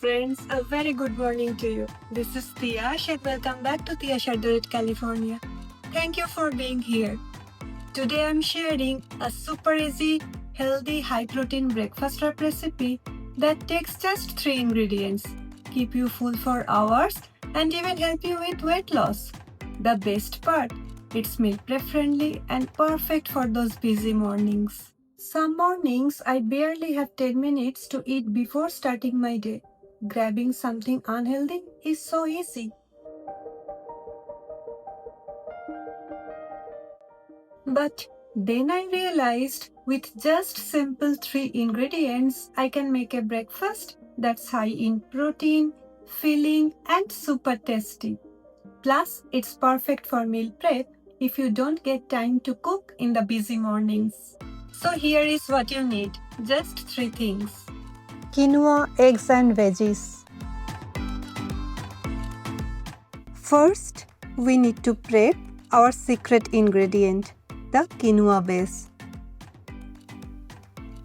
friends, a very good morning to you. This is Tiash and welcome back to Tiash at California. Thank you for being here. Today I'm sharing a super easy, healthy, high protein breakfast wrap recipe that takes just 3 ingredients, keep you full for hours and even help you with weight loss. The best part, it's meal prep friendly and perfect for those busy mornings. Some mornings I barely have 10 minutes to eat before starting my day. Grabbing something unhealthy is so easy. But then I realized with just simple 3 ingredients, I can make a breakfast that's high in protein, filling, and super tasty. Plus, it's perfect for meal prep if you don't get time to cook in the busy mornings. So here is what you need, just 3 things. Quinoa, eggs and veggies. First, we need to prep our secret ingredient, the quinoa base.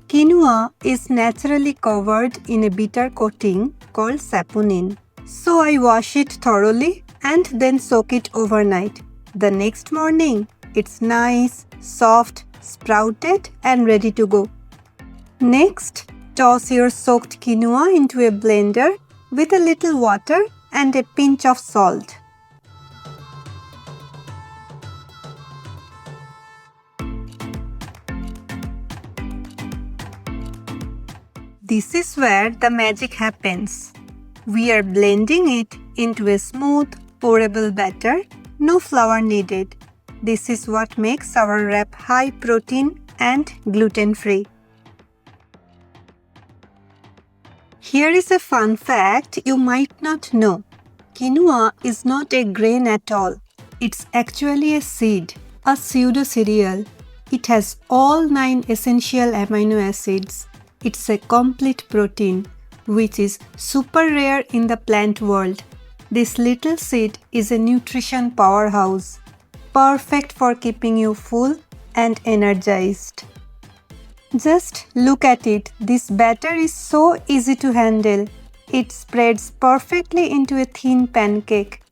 Quinoa is naturally covered in a bitter coating called saponin. So I wash it thoroughly and then soak it overnight. The next morning, it's nice, soft, sprouted and ready to go. Next, toss your soaked quinoa into a blender with a little water and a pinch of salt. This is where the magic happens. We are blending it into a smooth, pourable batter, no flour needed. This is what makes our wrap high protein and gluten-free. Here is a fun fact you might not know. Quinoa is not a grain at all. It's actually a seed, a pseudo-cereal. It has all 9 essential amino acids. It's a complete protein, which is super rare in the plant world. This little seed is a nutrition powerhouse, perfect for keeping you full and energized. Just look at it, this batter is so easy to handle. It spreads perfectly into a thin pancake.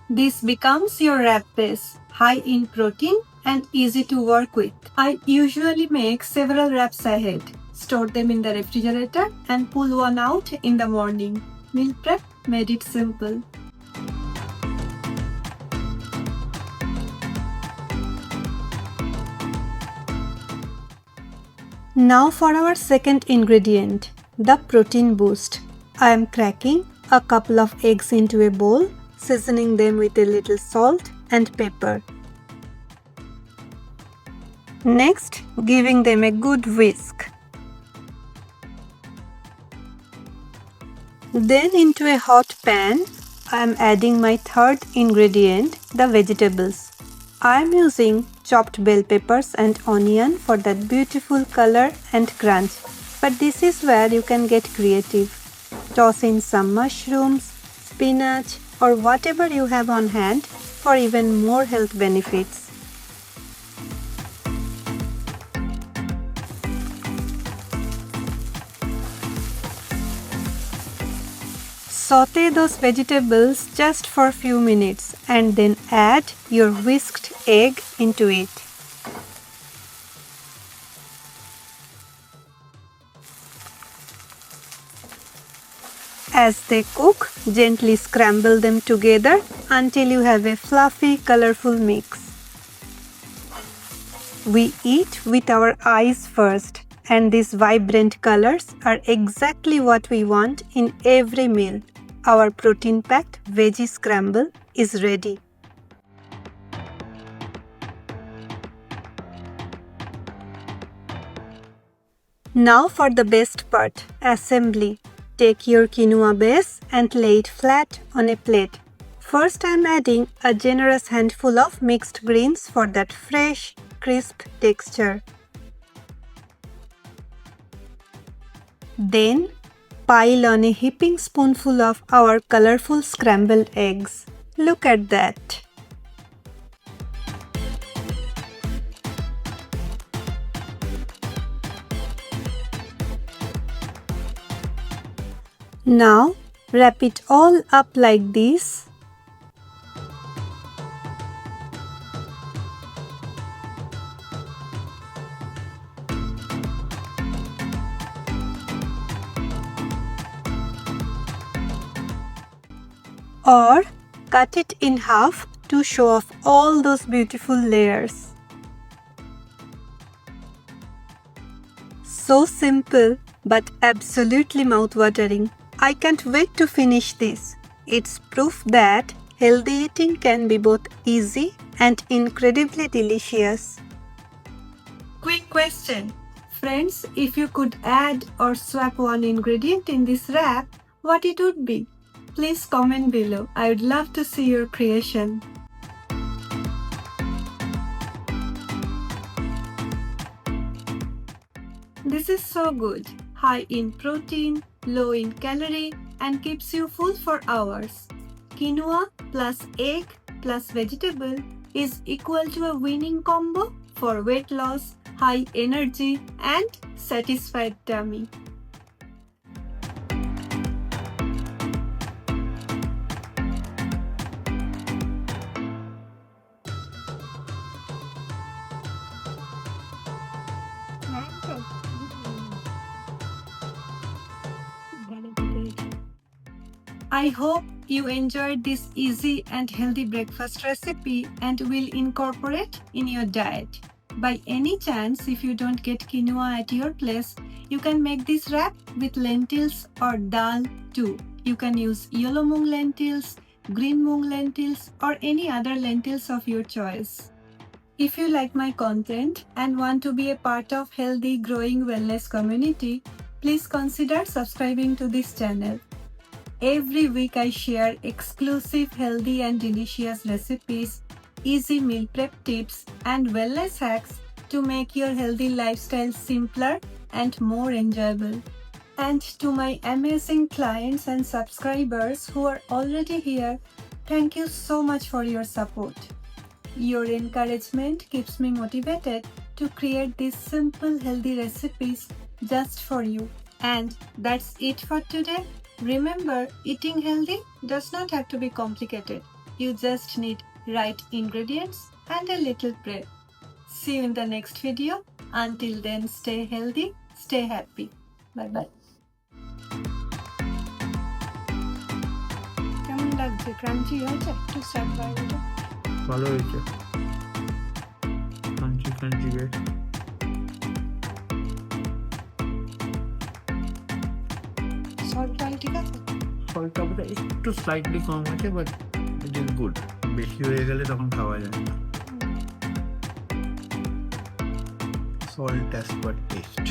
This becomes your wrap base, high in protein and easy to work with. I usually make several wraps ahead, store them in the refrigerator and pull one out in the morning. Meal prep made it simple. Now for our second ingredient, the protein boost. I am cracking a couple of eggs into a bowl, seasoning them with a little salt and pepper. Next, giving them a good whisk. Then into a hot pan, I am adding my third ingredient, the vegetables. I am using chopped bell peppers and onion for that beautiful color and crunch. But this is where you can get creative. Toss in some mushrooms, spinach or whatever you have on hand for even more health benefits. Saute those vegetables just for a few minutes and then add your whisked egg into it. As they cook, gently scramble them together until you have a fluffy, colorful mix. We eat with our eyes first, and these vibrant colors are exactly what we want in every meal. Our protein-packed veggie scramble is ready. Now for the best part, assembly. Take your quinoa base and lay it flat on a plate. First I am adding a generous handful of mixed greens for that fresh, crisp texture. Then pile on a heaping spoonful of our colorful scrambled eggs. Look at that! Now wrap it all up like this. Or cut it in half to show off all those beautiful layers. So simple but absolutely mouth-watering. I can't wait to finish this. It's proof that healthy eating can be both easy and incredibly delicious. Quick question. Friends, if you could add or swap one ingredient in this wrap, what it would be? Please comment below. I would love to see your creation. This is so good. High in protein, low in calorie, and keeps you full for hours. Quinoa plus egg plus vegetable is equal to a winning combo for weight loss, high energy, and satisfied tummy. I hope you enjoyed this easy and healthy breakfast recipe and will incorporate in your diet. By any chance, if you don't get quinoa at your place, you can make this wrap with lentils or dal too. You can use yellow mung lentils, green mung lentils, or any other lentils of your choice. If you like my content and want to be a part of healthy growing wellness community, please consider subscribing to this channel. Every week I share exclusive healthy and delicious recipes, easy meal prep tips, and wellness hacks to make your healthy lifestyle simpler and more enjoyable. And to my amazing clients and subscribers who are already here, thank you so much for your support. Your encouragement keeps me motivated to create these simple healthy recipes just for you. And that's it for today. Remember, eating healthy does not have to be complicated. You just need right ingredients and a little prep. See you in the next video. Until then, stay healthy, stay happy. Bye bye. কেমন লাগছে? Crunchy হয়েছে? একটু sap বাইরে। ভালো হয়েছে crunchy crunchy বেশ সল্টটা ঠিক আছে? সল্টটা বোধহয় একটু স্লাইটলি কম আছে বাট ইট ইজ গুড বেশি হয়ে গেলে তখন খাওয়া যায় না সল্ট অ্যাজ পার টেস্ট